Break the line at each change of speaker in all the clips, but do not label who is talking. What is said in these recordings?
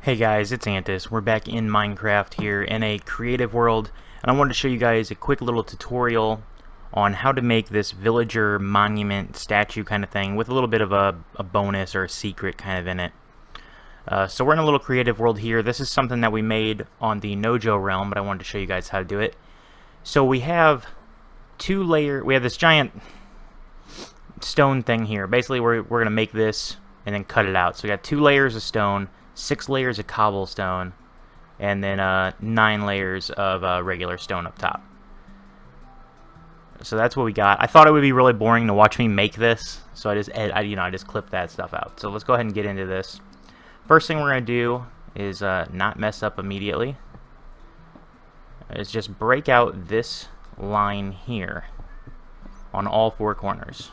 Hey guys, it's Antusj. We're back in Minecraft here in a creative world, and I wanted to show you guys a quick little tutorial on how to make this villager monument statue kind of thing with a little bit of a bonus or a secret kind of in it. So we're in a little creative world here. This is something that we made on the Nojo realm, but I wanted to show you guys how to do it. So we have we have this giant stone thing here. Basically, we're going to make this and then cut it out. So we got 2 layers of stone, 6 layers of cobblestone, and then 9 layers of regular stone up top. So that's what we got. I thought it would be really boring to watch me make this, so I just clipped that stuff out. So let's go ahead and get into this. First thing we're going to do is not mess up immediately. Is just break out this line here on all 4 corners.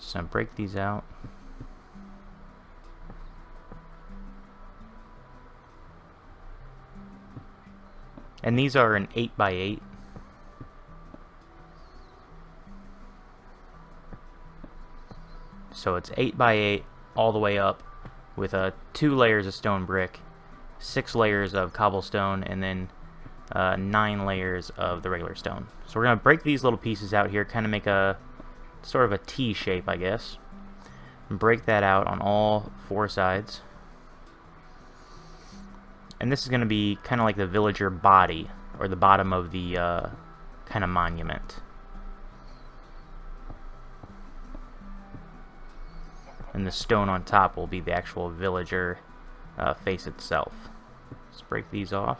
So break these out. And these are an 8x8. So it's 8x8 all the way up with 2 layers of stone brick, 6 layers of cobblestone, and then 9 layers of the regular stone. So we're going to break these little pieces out here, kind of make a sort of a T shape, I guess. And break that out on all 4 sides. And this is going to be kind of like the villager body, or the bottom of the kind of monument. And the stone on top will be the actual villager face itself. Let's break these off.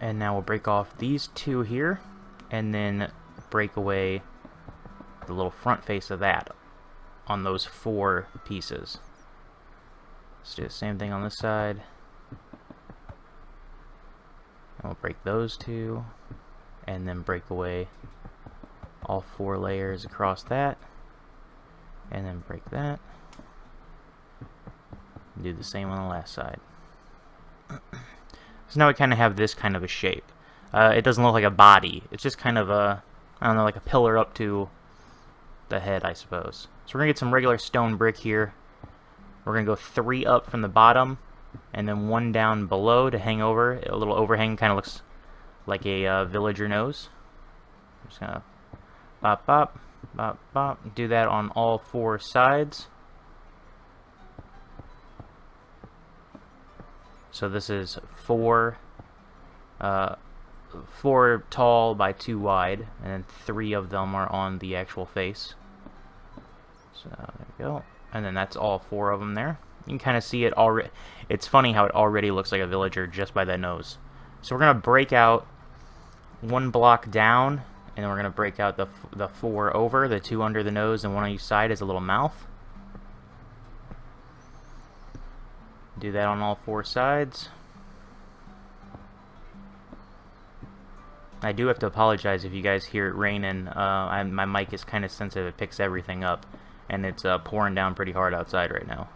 And now we'll break off these 2 here, and then break away the little front face of that on those 4 pieces. Let's do the same thing on this side. And we'll break those 2, and then break away all 4 layers across that, and then break that. Do the same on the last side. So now we kind of have this kind of a shape. It doesn't look like a body. It's just kind of a, I don't know, like a pillar up to the head, I suppose. So we're going to get some regular stone brick here. We're going to go 3 up from the bottom, and then 1 down below to hang over. A little overhang, kind of looks like a villager nose. I'm just going to bop, bop, bop, bop. Do that on all 4 sides. So this is 4 tall by 2 wide, and then 3 of them are on the actual face. So there we go. And then that's all 4 of them there. You can kind of see it already. It's funny how it already looks like a villager just by that nose. So we're going to break out 1 block down, and then we're going to break out the 4 over, the 2 under the nose, and 1 on each side as a little mouth. Do that on all 4 sides. I do have to apologize if you guys hear it raining. My mic is kind of sensitive. It picks everything up, and it's pouring down pretty hard outside right now.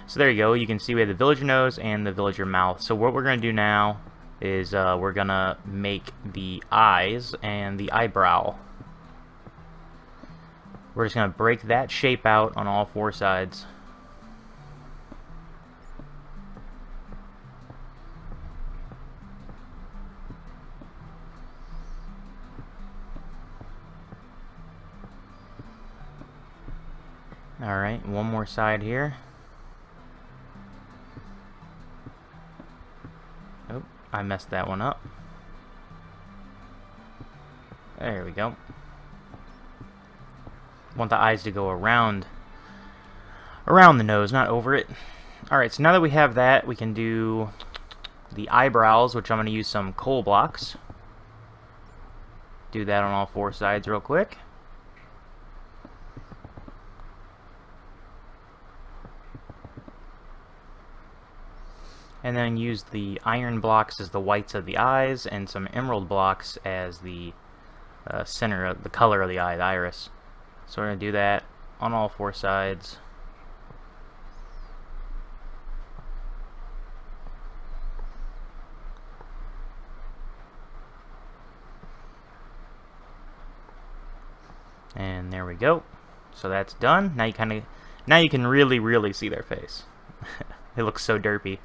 So there you go. You can see we have the villager nose and the villager mouth. So what we're going to do now is we're going to make the eyes and the eyebrow. We're just going to break that shape out on all 4 sides. Alright, 1 more side here. Oh, I messed that one up. There we go. Want the eyes to go around the nose, not over it. Alright, so now that we have that, we can do the eyebrows, which I'm going to use some coal blocks. Do that on all 4 sides real quick. And then use the iron blocks as the whites of the eyes, and some emerald blocks as the center of the color of the eye, the iris. So we're going to do that on all 4 sides. And there we go. So that's done. Now you can really see their face. It looks so derpy.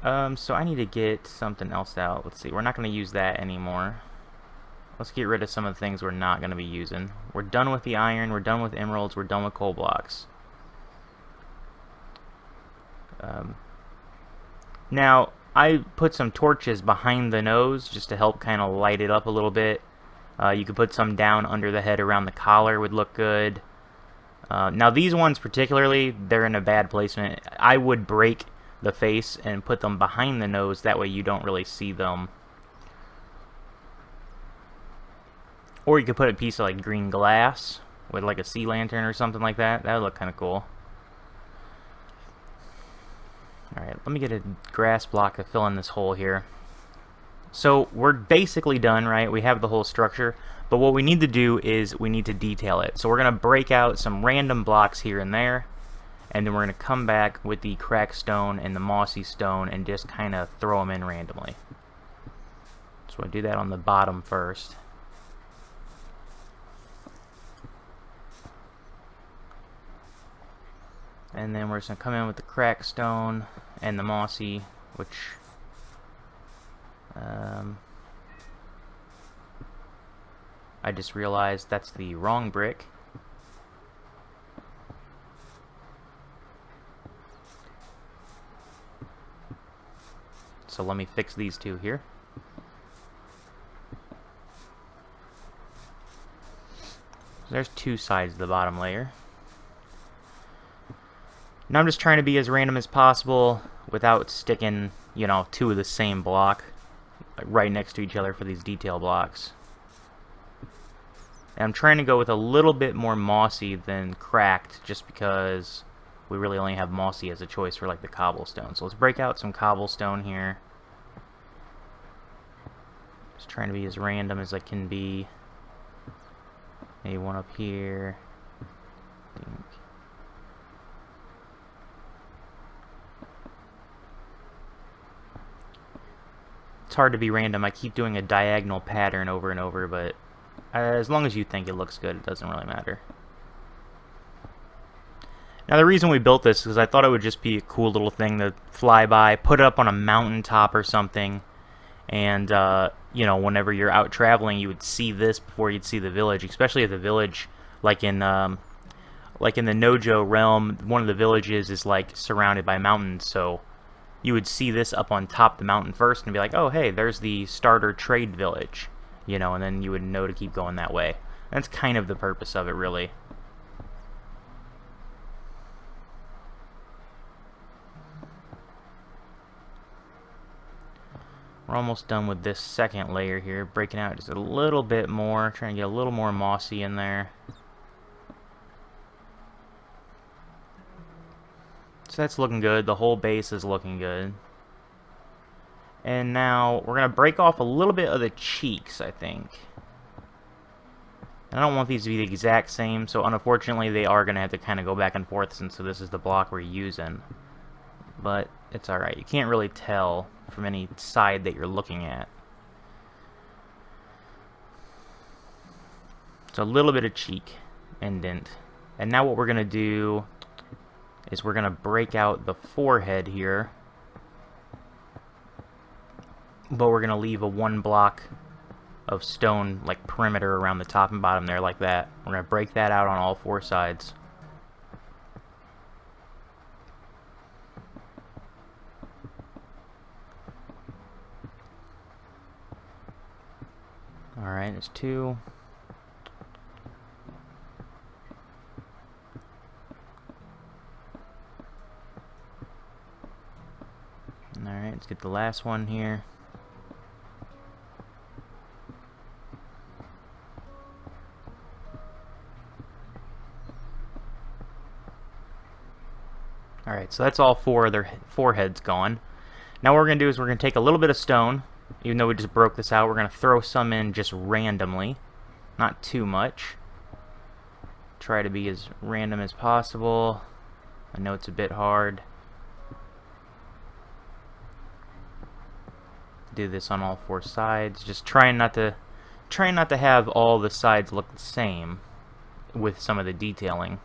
So I need to get something else out. Let's see. We're not going to use that anymore. Let's get rid of some of the things we're not going to be using. We're done with the iron. We're done with emeralds. We're done with coal blocks. Now, I put some torches behind the nose just to help kind of light it up a little bit. You could put some down under the head around the collar, would look good. Now these ones particularly, they're in a bad placement. I would break the face and put them behind the nose, that way you don't really see them. Or you could put a piece of like green glass with like a sea lantern or something like that. That would look kind of cool. Alright, let me get a grass block to fill in this hole here. So we're basically done, right? We have the whole structure, but what we need to do is we need to detail it. So we're going to break out some random blocks here and there, and then we're going to come back with the cracked stone and the mossy stone and just kind of throw them in randomly. So we'll do that on the bottom first. And then we're just going to come in with the cracked stone and the mossy, which I just realized that's the wrong brick. So let me fix these two here. So there's two sides of the bottom layer. Now I'm just trying to be as random as possible without sticking, you know, two of the same block right next to each other for these detail blocks. And I'm trying to go with a little bit more mossy than cracked, just because we really only have mossy as a choice for like the cobblestone. So let's break out some cobblestone here. Just trying to be as random as I can be. Maybe one up here. I think. It's hard to be random. I keep doing a diagonal pattern over and over, but as long as you think it looks good, it doesn't really matter. Now the reason we built this is I thought it would just be a cool little thing to fly by, put it up on a mountaintop or something, and you know, whenever you're out traveling, you would see this before you'd see the village, especially if the village, like in the Nojo realm, one of the villages is like surrounded by mountains, so you would see this up on top of the mountain first and be like, oh hey, there's the starter trade village, you know, and then you would know to keep going that way. That's kind of the purpose of it, really. We're almost done with this second layer here, breaking out just a little bit more, trying to get a little more mossy in there. So that's looking good. The whole base is looking good. And now we're going to break off a little bit of the cheeks, I think. And I don't want these to be the exact same, so unfortunately they are going to have to kind of go back and forth since this is the block we're using. But it's alright. You can't really tell from any side that you're looking at. So a little bit of cheek indent. And now what we're going to do is we're going to break out the forehead here, but we're going to leave a one block of stone like perimeter around the top and bottom there like that. We're going to break that out on all four sides. Alright, there's two. Alright, let's get the last one here. Alright, so that's all four of their foreheads gone. Now what we're going to do is we're going to take a little bit of stone, even though we just broke this out, we're going to throw some in just randomly. Not too much. Try to be as random as possible. I know it's a bit hard. Do this on all four sides, just trying not to trying not to have all the sides look the same with some of the detailing.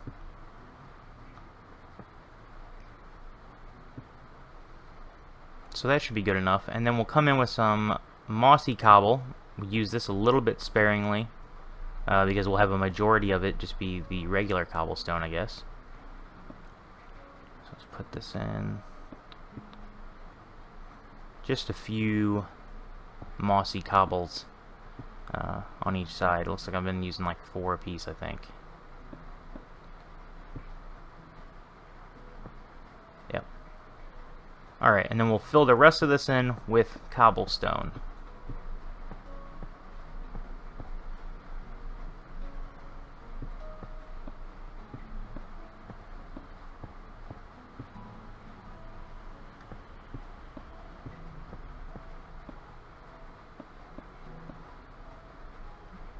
So that should be good enough. And then we'll come in with some mossy cobble. We'll use this a little bit sparingly because we'll have a majority of it just be the regular cobblestone, I guess. So let's put this in. Just a few mossy cobbles on each side. It looks like I've been using like 4 apiece, I think. Yep. Alright, and then we'll fill the rest of this in with cobblestone.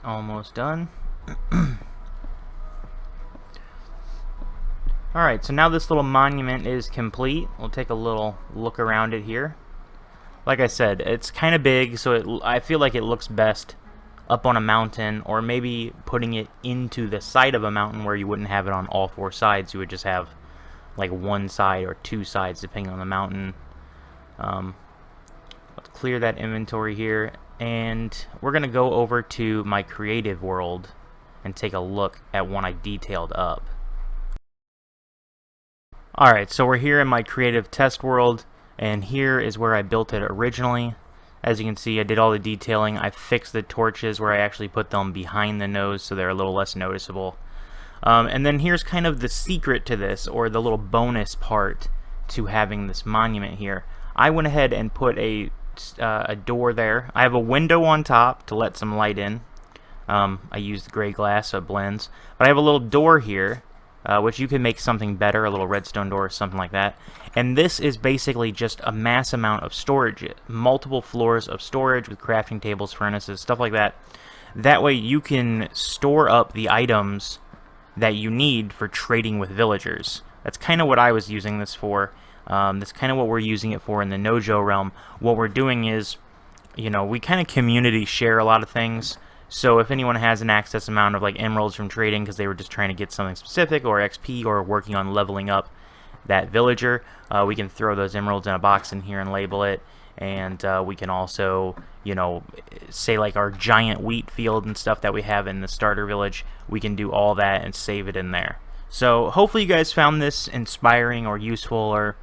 Almost done. Alright, so now this little monument is complete. We'll take a little look around it here. Like I said, it's kind of big, so I feel like it looks best up on a mountain, or maybe putting it into the side of a mountain where you wouldn't have it on all 4 sides. You would just have like 1 side or 2 sides depending on the mountain. Let's clear that inventory here, and we're going to go over to my creative world and take a look at one I detailed up. Alright, so we're here in my creative test world, and here is where I built it originally. As you can see, I did all the detailing. I fixed the torches where I actually put them behind the nose so they're a little less noticeable. And then here's kind of the secret to this, or the little bonus part to having this monument here. I went ahead and put a door there. I have a window on top to let some light in. I used gray glass so it blends. But I have a little door here, which you can make something better, a little redstone door or something like that. And this is basically just a mass amount of storage, multiple floors of storage with crafting tables, furnaces, stuff like that. That way you can store up the items that you need for trading with villagers. That's kind of what I was using this for. That's kind of what we're using it for in the Nojo realm. What we're doing is, you know, we kind of community share a lot of things. So if anyone has an access amount of like emeralds from trading because they were just trying to get something specific, or XP, or working on leveling up that villager, we can throw those emeralds in a box in here and label it. And we can also, you know, say like our giant wheat field and stuff that we have in the starter village, we can do all that and save it in there. So hopefully you guys found this inspiring or useful, or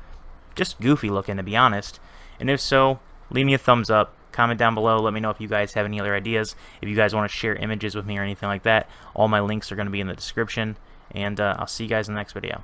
just goofy looking, to be honest. And if so, leave me a thumbs up. Comment down below, let me know if you guys have any other ideas. If you guys want to share images with me or anything like that, all my links are going to be in the description. And I'll see you guys in the next video.